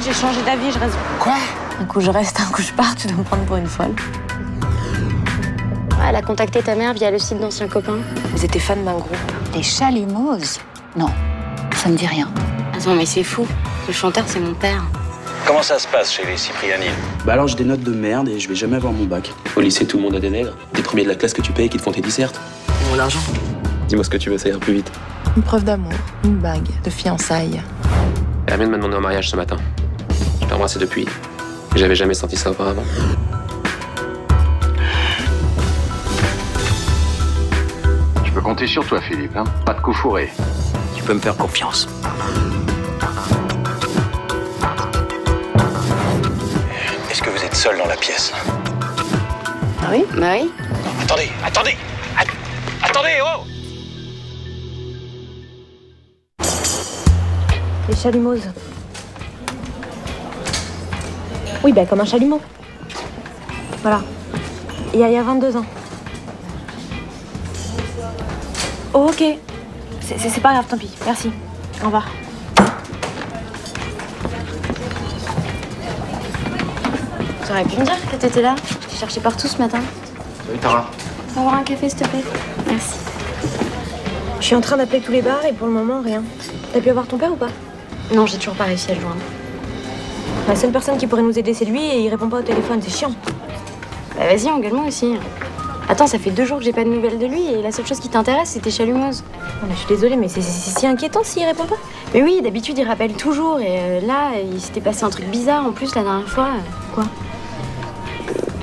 que j'ai changé d'avis, je reste... Quoi? Un coup je reste, un coup je pars, tu dois me prendre pour une folle. Elle a contacté ta mère via le site d'anciens copains. Vous étiez fan d'un groupe. Les Chalumoses? Non, ça me dit rien. Attends, mais c'est fou. Le chanteur, c'est mon père. Comment ça se passe chez les Cipriani? Bah alors j'ai des notes de merde et je vais jamais avoir mon bac. Au lycée, tout le monde a des nègres. Des premiers de la classe que tu payes et qui te font tes dissertes. Mon l'argent. Dis-moi ce que tu veux, ça ira plus vite. Une preuve d'amour, une bague, de fiançailles. Hermione m'a demandé en mariage ce matin. Je l'ai embrassée depuis. J'avais jamais senti ça auparavant. Je peux compter sur toi, Philippe, hein? Pas de coup fourré. Tu peux me faire confiance. Est-ce que vous êtes seul dans la pièce? Ah oui? Bah oui. Non, attendez! Attendez, oh! Les Chalumoses. Oui, ben comme un chalumeau. Voilà. Il y a 22 ans. Oh, ok. C'est pas grave, tant pis. Merci. Au revoir. T'aurais pu me dire que t'étais là. Je t'ai cherché partout ce matin. Salut, Tara. On va avoir un café, s'il te plaît. Merci. Je suis en train d'appeler tous les bars et pour le moment, rien. T'as pu avoir ton père ou pas? Non, j'ai toujours pas réussi à le joindre. La seule personne qui pourrait nous aider, c'est lui et il répond pas au téléphone. C'est chiant. Bah vas-y, engueule-moi aussi. Attends, ça fait 2 jours que j'ai pas de nouvelles de lui et la seule chose qui t'intéresse, c'était Chalumose. Non, mais je suis désolée, mais c'est si inquiétant s'il répond pas. Mais oui, d'habitude, il rappelle toujours et là, il s'était passé un truc bizarre en plus la dernière fois. Quoi?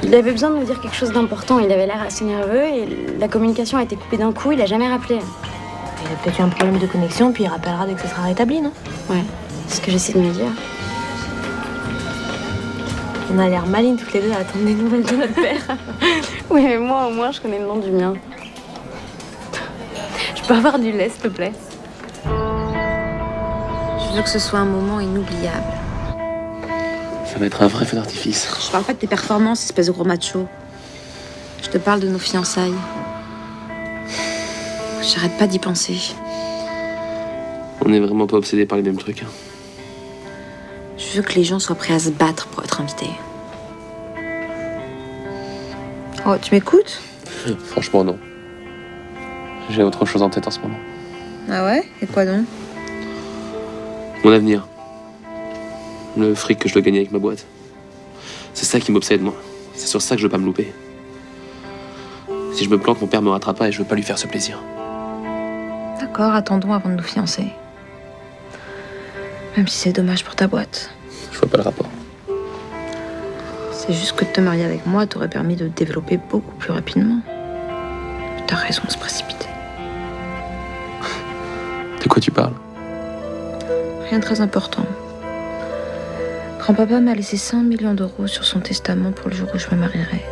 Il avait besoin de nous dire quelque chose d'important. Il avait l'air assez nerveux et la communication a été coupée d'un coup. Il a jamais rappelé. Il a peut-être eu un problème de connexion, puis il rappellera dès que ça sera rétabli, non? Ouais, c'est ce que j'essaie de me dire. On a l'air malines toutes les deux à attendre des nouvelles de notre père. Oui, mais moi, au moins, je connais le nom du mien. Je peux avoir du lait, s'il te plaît? Je veux que ce soit un moment inoubliable. Ça va être un vrai feu d'artifice. Je parle pas de tes performances, espèce de gros macho. Je te parle de nos fiançailles. J'arrête pas d'y penser. On n'est vraiment pas obsédés par les mêmes trucs. Je veux que les gens soient prêts à se battre pour être invités. Oh, tu m'écoutes? Franchement, non. J'ai autre chose en tête en ce moment. Ah ouais? Et quoi donc? Mon avenir. Le fric que je dois gagner avec ma boîte. C'est ça qui m'obsède, moi. C'est sur ça que je veux pas me louper. Si je me plante, mon père me rattrapera et je veux pas lui faire ce plaisir. D'accord, attendons avant de nous fiancer. Même si c'est dommage pour ta boîte. Je vois pas le rapport. C'est juste que de te marier avec moi t'aurait permis de te développer beaucoup plus rapidement. T'as raison de se précipiter. De quoi tu parles? Rien de très important. Grand-papa m'a laissé 100 millions d'euros sur son testament pour le jour où je me marierai.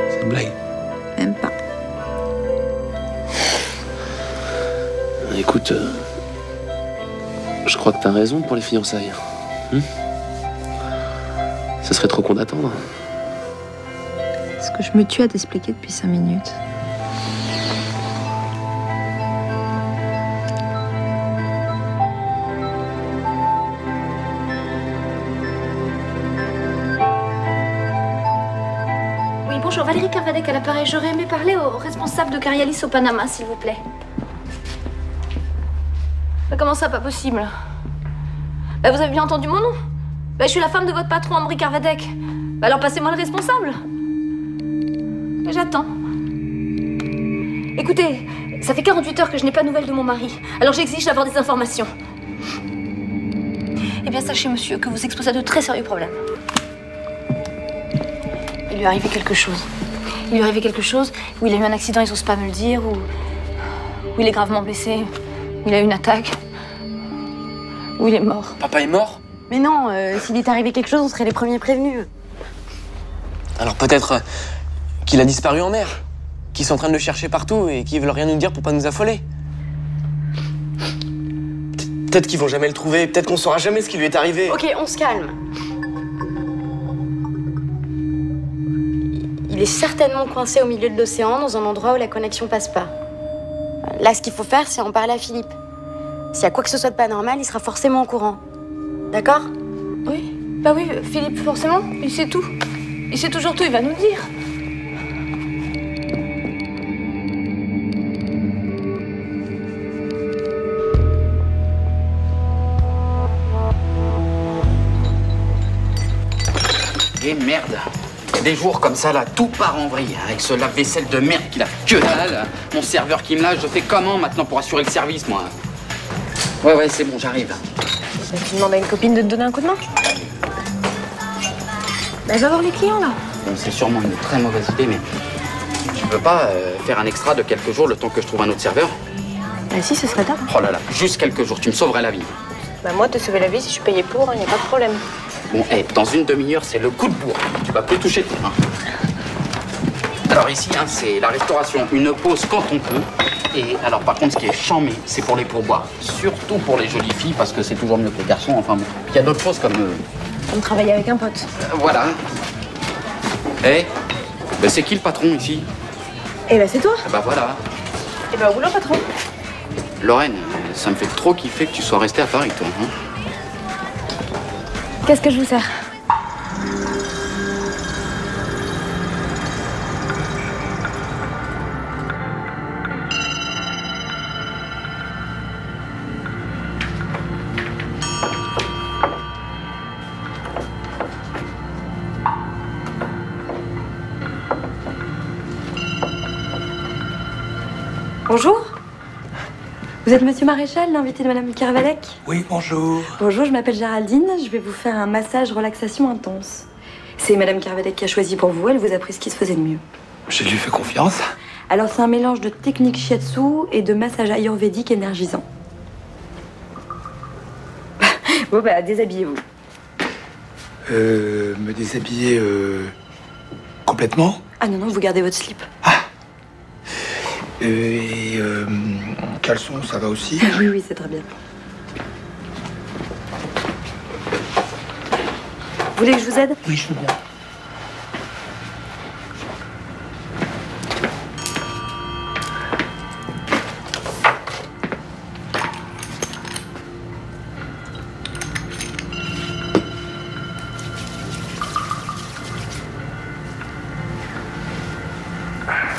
C'est une blague. Même pas. Écoute, je crois que t'as raison pour les fiançailles. Ça serait trop con d'attendre. Ce que je me tue à t'expliquer depuis 5 minutes. Oui, bonjour, Valérie Carvadec à l'appareil. J'aurais aimé parler au responsable de Carialis au Panama, s'il vous plaît. Bah, comment ça, pas possible? Bah, vous avez bien entendu mon nom? Bah, je suis la femme de votre patron, Ambry Carvadec. Bah, alors passez-moi le responsable. J'attends. Écoutez, ça fait 48 heures que je n'ai pas de nouvelles de mon mari. Alors j'exige d'avoir des informations. Eh bien, sachez, monsieur, que vous exposez à de très sérieux problèmes. Il lui est arrivé quelque chose. Il lui est arrivé quelque chose où il a eu un accident, ils n'osent pas me le dire, où il est gravement blessé, où il a eu une attaque, où il est mort. Papa est mort? Mais non, s'il est arrivé quelque chose, on serait les premiers prévenus. Alors peut-être qu'il a disparu en mer, qu'ils sont en train de le chercher partout et qu'ils veulent rien nous dire pour pas nous affoler. Peut-être qu'ils vont jamais le trouver, peut-être qu'on saura jamais ce qui lui est arrivé. Ok, on se calme. Il est certainement coincé au milieu de l'océan, dans un endroit où la connexion passe pas. Là, ce qu'il faut faire, c'est en parler à Philippe. S'il y a quoi que ce soit de pas normal, il sera forcément au courant. D'accord? Oui. Bah oui, Philippe, forcément, il sait tout. Il sait toujours tout, il va nous le dire. Et merde. Il y a des jours comme ça, là, tout part en vrille. Avec ce lave-vaisselle de merde qui lave que dalle. Mon serveur qui me lâche, je fais comment maintenant pour assurer le service, moi? Ouais, c'est bon, j'arrive. Bah, tu demandes à une copine de te donner un coup de main. Bah, va voir les clients, là. Bon, c'est sûrement une très mauvaise idée, mais tu peux pas faire un extra de quelques jours le temps que je trouve un autre serveur? Bah si, ce serait top. Oh là là, juste quelques jours, tu me sauverais la vie. Bah moi, te sauver la vie, si je suis payée pour, y a pas de problème. Bon, dans une demi-heure, c'est le coup de bourre. Tu vas plus toucher tes mains. Alors ici, c'est la restauration, une pause quand on peut. Et alors par contre, ce qui est chambé, c'est pour les pourboires. Surtout pour les jolies filles, parce que c'est toujours mieux que les garçons. Enfin bon, il y a d'autres choses comme... Comme travailler avec un pote. Voilà. C'est qui le patron ici? Eh bah c'est toi. Bah voilà. Eh bah rouleau patron. Lorraine, ça me fait trop kiffer que tu sois restée à Paris, toi. Hein. Qu'est-ce que je vous sers? Bonjour. Vous êtes Monsieur Maréchal, l'invité de Madame Kervalec? Oui, bonjour. Bonjour, je m'appelle Géraldine. Je vais vous faire un massage relaxation intense. C'est Madame Kervalec qui a choisi pour vous. Elle vous a pris ce qui se faisait de mieux. Je lui fais confiance. Alors, c'est un mélange de technique shiatsu et de massage ayurvédique énergisant. Bon, bah, déshabillez-vous. Me déshabiller complètement? Ah non, vous gardez votre slip. Caleçon, ça va aussi? Oui, c'est très bien. Vous voulez que je vous aide? Oui, je veux bien.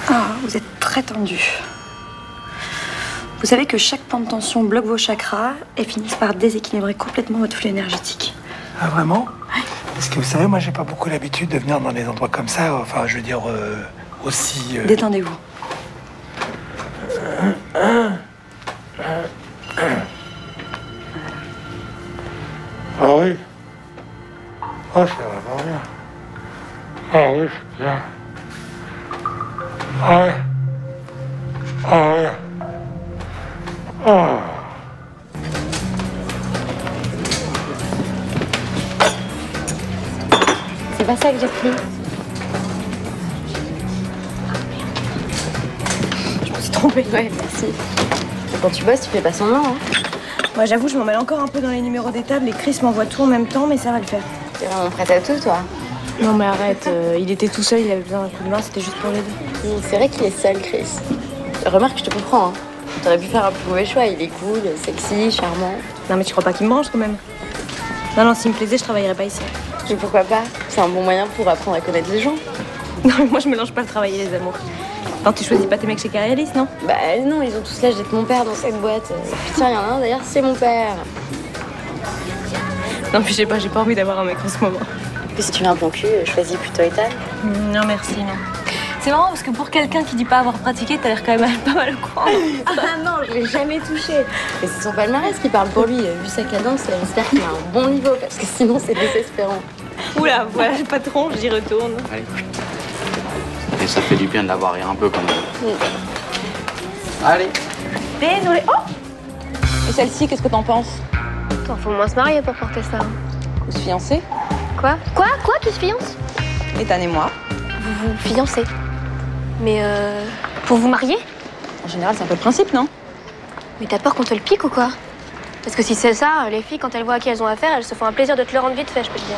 Ah, vous êtes très tendu. Vous savez que chaque point de tension bloque vos chakras et finissent par déséquilibrer complètement votre flux énergétique. Ah, vraiment? Oui. Parce que vous savez, moi, j'ai pas beaucoup l'habitude de venir dans des endroits comme ça. Enfin, je veux dire, aussi... Détendez-vous. Ah oui. Ah, c'est vraiment bien. Ah oui, c'est bien. Ah ouais. Ah ouais. Ah. C'est pas ça que j'ai pris. Je me suis trompée. Ouais, merci. Quand tu bosses, tu fais pas semblant, hein. Moi, j'avoue, je m'en mêle encore un peu dans les numéros des tables et Chris m'envoie tout en même temps, mais ça va le faire. T'es vraiment prête à tout, toi. Non, mais arrête, il était tout seul, il avait besoin d'un coup de main, c'était juste pour l'aider. C'est vrai qu'il est seul, Chris. Remarque, je te comprends, hein. T'aurais pu faire un plus mauvais choix. Il est cool, sexy, charmant. Non, mais tu crois pas qu'il me branche quand même? Non, s'il me plaisait, je travaillerais pas ici. Mais pourquoi pas? C'est un bon moyen pour apprendre à connaître les gens. Non, mais moi, je mélange pas le travail et les amours. Enfin, tu choisis pas tes mecs chez Carialis, non? Bah non, ils ont tous l'âge d'être mon père dans cette boîte. Putain, il y en a un d'ailleurs, c'est mon père. Non, puis je sais pas, j'ai pas envie d'avoir un mec en ce moment. Puis si tu veux un bon cul, choisis plutôt Ethan. Non, merci, non. C'est marrant parce que pour quelqu'un qui dit pas avoir pratiqué, t'as l'air quand même pas mal au courant. Ah non, je l'ai jamais touché. Mais c'est son palmarès qui parle pour lui. Vu sa cadence, j'espère qu'il a un bon niveau parce que sinon c'est désespérant. Oula, voilà le patron, j'y retourne. Allez. Et ça fait du bien de l'avoir un peu quand même. Allez. Désolée. Oh! Et celle-ci, qu'est-ce que t'en penses? Attends, faut moins se marier pour porter ça. Vous se fiancez? Quoi? Quoi? Qui se fiance? Ethan et moi. Vous vous fiancez? Mais pour vous marier? En général, c'est un peu le principe, non? Mais t'as peur qu'on te le pique ou quoi? Parce que si c'est ça, les filles, quand elles voient à qui elles ont affaire, elles se font un plaisir de te le rendre vite fait, je peux te dire.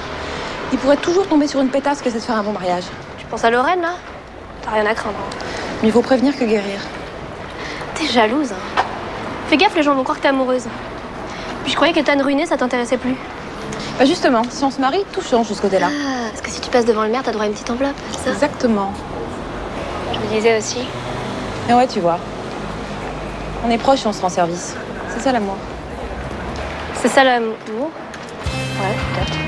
Il pourrait toujours tomber sur une pétasse que c'est de faire un bon mariage. Tu penses à Lorraine, là? T'as rien à craindre. Mieux vaut prévenir que guérir. T'es jalouse, hein. Fais gaffe, les gens vont croire que t'es amoureuse. Puis je croyais qu'Ethan ruiné, ça t'intéressait plus. Bah justement, si on se marie, tout change de ce côté-là. Ah, parce que si tu passes devant le maire, t'as droit à une petite enveloppe, c'est ça? Exactement. Je me disais aussi. Et ouais, tu vois. On est proches et on se rend service. C'est ça l'amour. C'est ça l'amour? Ouais, peut-être.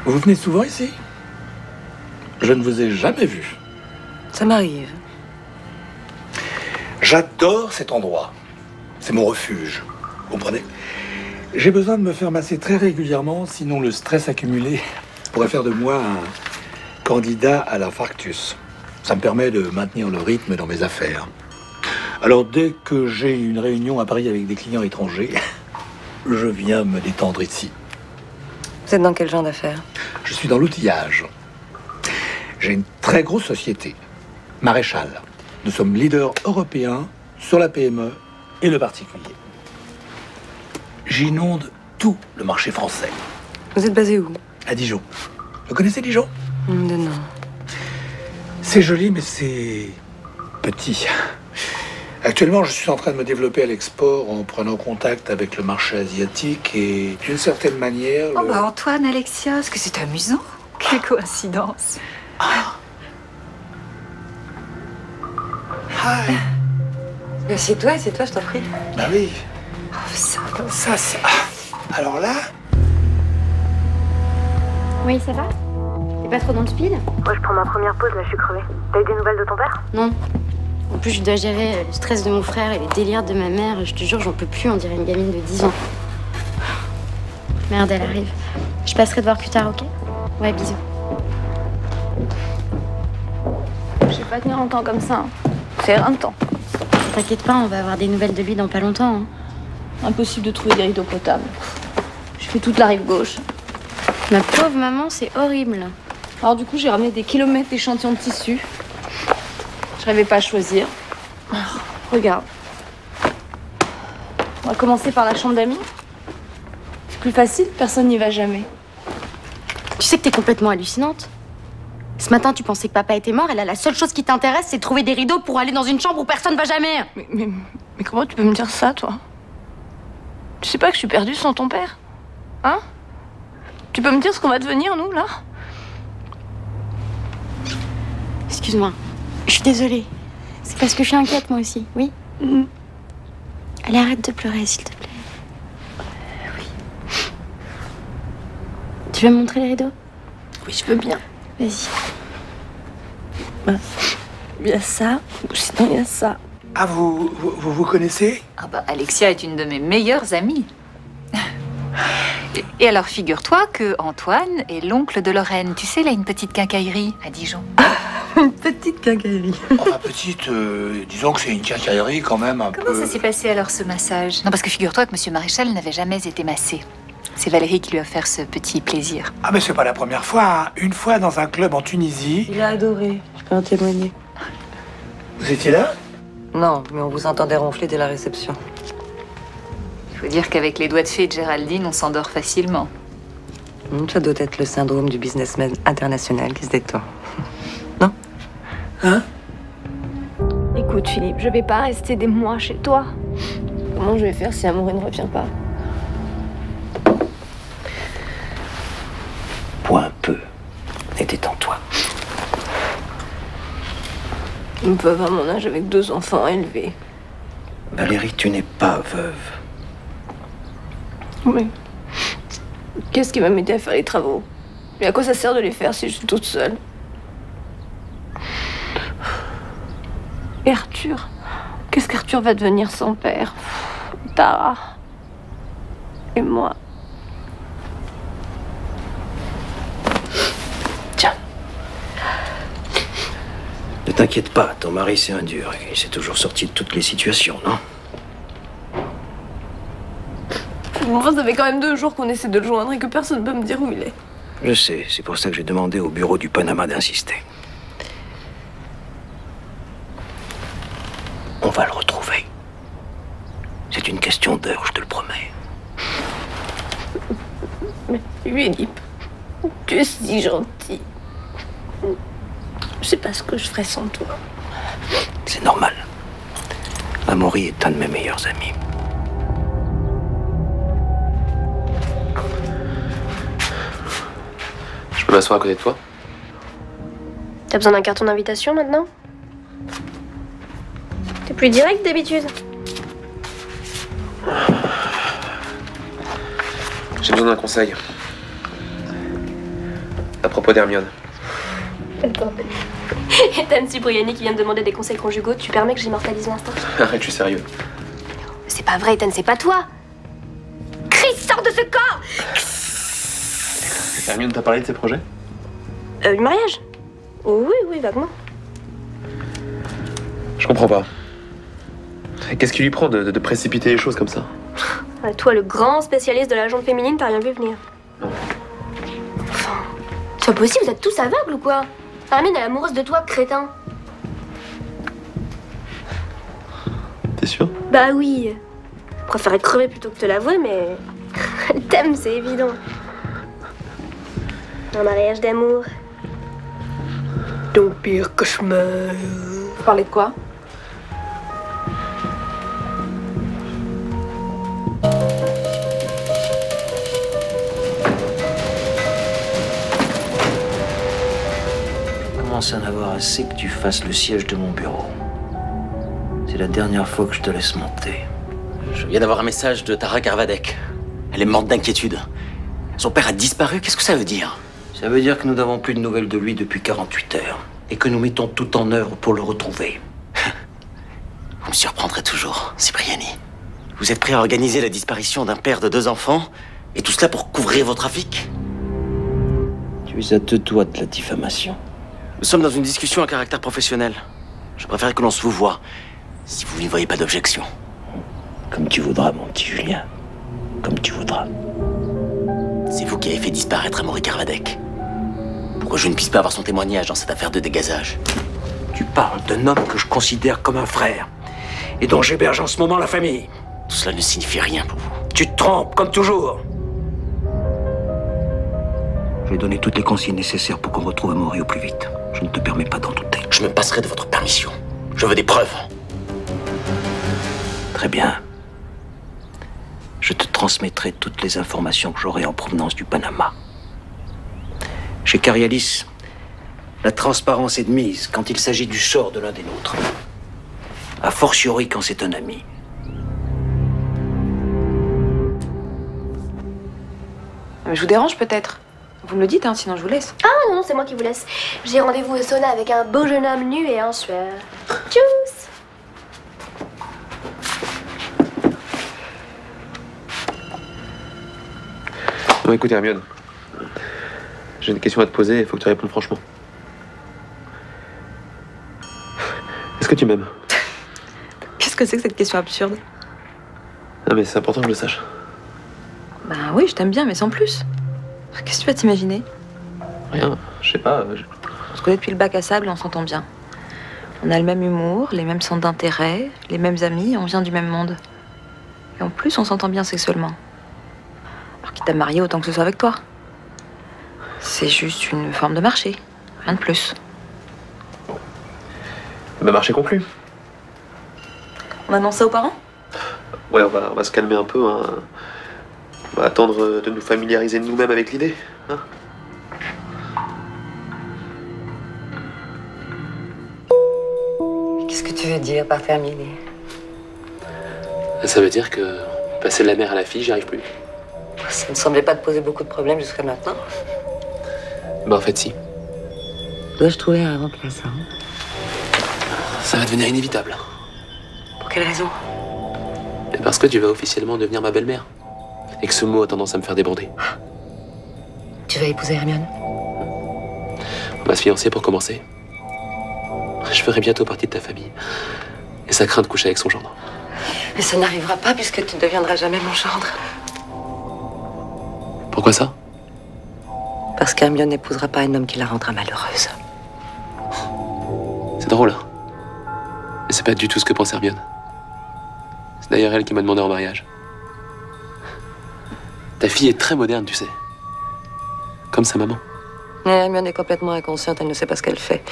Vous venez souvent ici? Je ne vous ai jamais vu. Ça m'arrive. J'adore cet endroit. C'est mon refuge. Vous comprenez? J'ai besoin de me faire masser très régulièrement, sinon le stress accumulé pourrait faire de moi un candidat à l'infarctus. Ça me permet de maintenir le rythme dans mes affaires. Alors dès que j'ai une réunion à Paris avec des clients étrangers, je viens me détendre ici. Vous êtes dans quel genre d'affaires? Je suis dans l'outillage. J'ai une très grosse société, Maréchal. Nous sommes leaders européens sur la PME et le particulier. J'inonde tout le marché français. Vous êtes basé où? À Dijon. Vous connaissez Dijon? Non. C'est joli, mais c'est petit. Actuellement, je suis en train de me développer à l'export en prenant contact avec le marché asiatique et d'une certaine manière... Oh bah Antoine, Alexia, est-ce que c'est amusant? Quelle coïncidence. Hi. Assieds-toi, je t'en prie. Bah oui. Oh, ça. Alors là... Oui, ça va? T'es pas trop dans le speed? Moi, je prends ma première pause, là, je suis crevée. T'as eu des nouvelles de ton père? Non. En plus, je dois gérer le stress de mon frère et les délires de ma mère. Je te jure, j'en peux plus, on dirait une gamine de 10 ans. Merde, elle arrive. Je passerai te voir plus tard, ok? Ouais, bisous. Je vais pas tenir longtemps comme ça. C'est un temps. T'inquiète pas, on va avoir des nouvelles de lui dans pas longtemps. Hein. Impossible de trouver des rideaux potables. Je fais toute la rive gauche. Ma pauvre maman, c'est horrible. Alors du coup, j'ai ramené des kilomètres d'échantillons de tissu. Je rêvais pas à choisir. Regarde. On va commencer par la chambre d'amis. C'est plus facile, personne n'y va jamais. Tu sais que t'es complètement hallucinante. Ce matin, tu pensais que papa était mort et là, la seule chose qui t'intéresse, c'est de trouver des rideaux pour aller dans une chambre où personne va jamais. Mais comment tu peux me dire ça, toi? Tu sais pas que je suis perdue sans ton père? Hein? Tu peux me dire ce qu'on va devenir, nous, là? Excuse-moi, je suis désolée. C'est parce que je suis inquiète, moi aussi, oui? Allez, arrête de pleurer, s'il te plaît. Oui. Tu veux me montrer les rideaux? Oui, je veux bien. Vas-y. Il y a ça, ou sinon il y a ça. Ah, vous connaissez? Ah bah Alexia est une de mes meilleures amies. Et alors figure-toi que Antoine est l'oncle de Lorraine. Tu sais, là, une petite quincaillerie à Dijon. Une petite quincaillerie. Enfin, petite, disons que c'est une quincaillerie quand même un peu... Comment ça s'est passé alors ce massage? Non, parce que figure-toi que Monsieur Maréchal n'avait jamais été massé. C'est Valérie qui lui a offert ce petit plaisir. Ah, mais c'est pas la première fois. Hein. Une fois dans un club en Tunisie... Il a adoré, je peux en témoigner. Vous étiez là? Non, mais on vous entendait ronfler dès la réception. Il faut dire qu'avec les doigts de fée de Géraldine, on s'endort facilement. Ça doit être le syndrome du businessman international qui se détend. Non? Hein? Écoute, Philippe, je vais pas rester des mois chez toi. Comment je vais faire si Amaury ne revient pas? Bois un peu et détends-toi. Une veuve à mon âge avec 2 enfants à élever. Valérie, tu n'es pas veuve. Mais qu'est-ce qui va m'aider à faire les travaux? Et à quoi ça sert de les faire si je suis toute seule? Et Arthur? Qu'est-ce qu'Arthur va devenir sans père? Tara? Et moi? T'inquiète pas, ton mari c'est un dur. Il s'est toujours sorti de toutes les situations, non? Enfin, ça fait quand même 2 jours qu'on essaie de le joindre et que personne ne peut me dire où il est. Je sais, c'est pour ça que j'ai demandé au bureau du Panama d'insister. On va le retrouver. C'est une question d'heure, je te le promets. Mais Philippe, tu es si gentil. Je sais pas ce que je ferais sans toi. C'est normal. Amaury est un de mes meilleurs amis. Je peux m'asseoir à côté de toi? T'as besoin d'un carton d'invitation maintenant? T'es plus direct d'habitude. J'ai besoin d'un conseil. À propos d'Hermione. Attends. Ethan Cipriani qui vient de demander des conseils conjugaux, tu permets que j'immortalise l'instant? Arrête, je suis sérieux. C'est pas vrai, Ethan, c'est pas toi! Chris, sors de ce corps! Hermione t'a parlé de ses projets? Du mariage? Oui, vaguement. Je comprends pas. Qu'est-ce qui lui prend de précipiter les choses comme ça? Toi, le grand spécialiste de la jante féminine, t'as rien vu venir. Enfin, c'est pas possible, vous êtes tous aveugles ou quoi? Hermine est amoureuse de toi, crétin. T'es sûr? Bah oui. Je préférerais crever plutôt que te l'avouer, mais elle t'aime, c'est évident. Un mariage d'amour. Ton pire cauchemar. Vous parlez de quoi? Je commence à en avoir assez que tu fasses le siège de mon bureau. C'est la dernière fois que je te laisse monter. Je viens d'avoir un message de Tara Carvadec. Elle est morte d'inquiétude. Son père a disparu, qu'est-ce que ça veut dire? Ça veut dire que nous n'avons plus de nouvelles de lui depuis 48 heures. Et que nous mettons tout en œuvre pour le retrouver. Vous me surprendrez toujours, Cipriani. Vous êtes prêt à organiser la disparition d'un père de 2 enfants? Et tout cela pour couvrir vos trafics? Tu es à 2 doigts de la diffamation. Nous sommes dans une discussion à caractère professionnel. Je préfère que l'on se vous voie, si vous n'y voyez pas d'objection. Comme tu voudras, mon petit Julien. Comme tu voudras. C'est vous qui avez fait disparaître Amaury Carvadec. Pourquoi je ne puisse pas avoir son témoignage dans cette affaire de dégazage? Tu parles d'un homme que je considère comme un frère. Et dont j'héberge en ce moment la famille. Tout cela ne signifie rien pour vous. Tu te trompes, comme toujours. Je vais donner toutes les consignes nécessaires pour qu'on retrouve Amaury au plus vite. Je ne te permets pas d'en douter. Je me passerai de votre permission. Je veux des preuves. Très bien. Je te transmettrai toutes les informations que j'aurai en provenance du Panama. Chez Carialis, la transparence est de mise quand il s'agit du sort de l'un des nôtres. A fortiori quand c'est un ami. Je vous dérange peut-être? Vous me le dites, hein, sinon je vous laisse. Ah non, c'est moi qui vous laisse. J'ai rendez-vous au sauna avec un beau jeune homme nu et en sueur. Tchuss! Bon, écoute, Hermione. J'ai une question à te poser, il faut que tu répondes franchement. Est-ce que tu m'aimes? Qu'est-ce que c'est que cette question absurde? Non, mais c'est important que je le sache. Bah oui, je t'aime bien, mais sans plus. Qu'est-ce que tu vas t'imaginer? Rien, je sais pas. On se connaît depuis le bac à sable et on s'entend bien. On a le même humour, les mêmes centres d'intérêt, les mêmes amis, on vient du même monde. Et en plus, on s'entend bien sexuellement. Alors qu'il t'a marié autant que ce soit avec toi. C'est juste une forme de marché, rien de plus. Bah, marché conclu. On annonce ça aux parents? Ouais, on va se calmer un peu, hein. On va attendre de nous familiariser nous-mêmes avec l'idée, hein. Qu'est-ce que tu veux dire par terminer? Ça veut dire que passer de la mère à la fille, j'y arrive plus. Ça ne semblait pas te poser beaucoup de problèmes jusqu'à maintenant. Bah en fait si. Dois-je trouver un remplaçant? Ça va devenir inévitable. Pour quelle raison? Et parce que tu vas officiellement devenir ma belle-mère. Et que ce mot a tendance à me faire déborder. Tu vas épouser Hermione? On va se fiancer pour commencer. Je ferai bientôt partie de ta famille. Et ça craint de coucher avec son gendre. Mais ça n'arrivera pas puisque tu ne deviendras jamais mon gendre. Pourquoi ça? Parce qu'Hermione n'épousera pas un homme qui la rendra malheureuse. C'est drôle, hein? Mais c'est pas du tout ce que pense Hermione. C'est d'ailleurs elle qui m'a demandé en mariage. Ta fille est très moderne, tu sais. Comme sa maman. Mais Hermione est complètement inconsciente, elle ne sait pas ce qu'elle fait.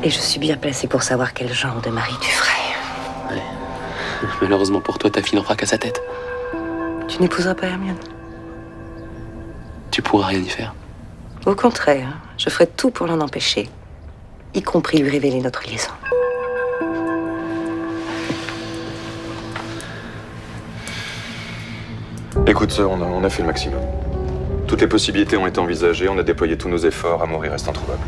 Et je suis bien placée pour savoir quel genre de mari tu ferais. Ouais. Malheureusement pour toi, ta fille n'en fera qu'à sa tête. Tu n'épouseras pas Hermione? Tu pourras rien y faire. Au contraire, je ferai tout pour l'en empêcher, y compris lui révéler notre liaison. Écoute, on a fait le maximum. Toutes les possibilités ont été envisagées, on a déployé tous nos efforts, Amaury reste introuvable.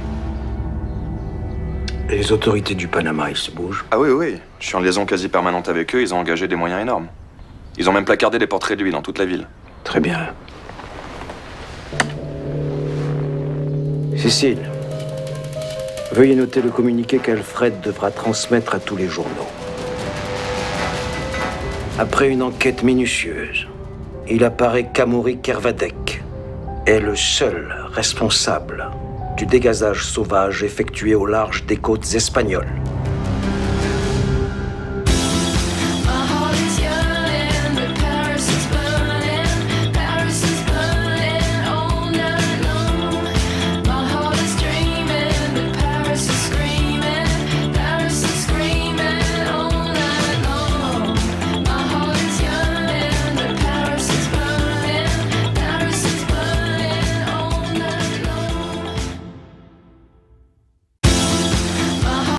Et les autorités du Panama, ils se bougent? Ah oui, oui, je suis en liaison quasi permanente avec eux, ils ont engagé des moyens énormes. Ils ont même placardé des portraits de lui dans toute la ville. Très bien. Cécile, veuillez noter le communiqué qu'Alfred devra transmettre à tous les journaux. Après une enquête minutieuse, il apparaît qu'Amaury Kervadec est le seul responsable du dégazage sauvage effectué au large des côtes espagnoles.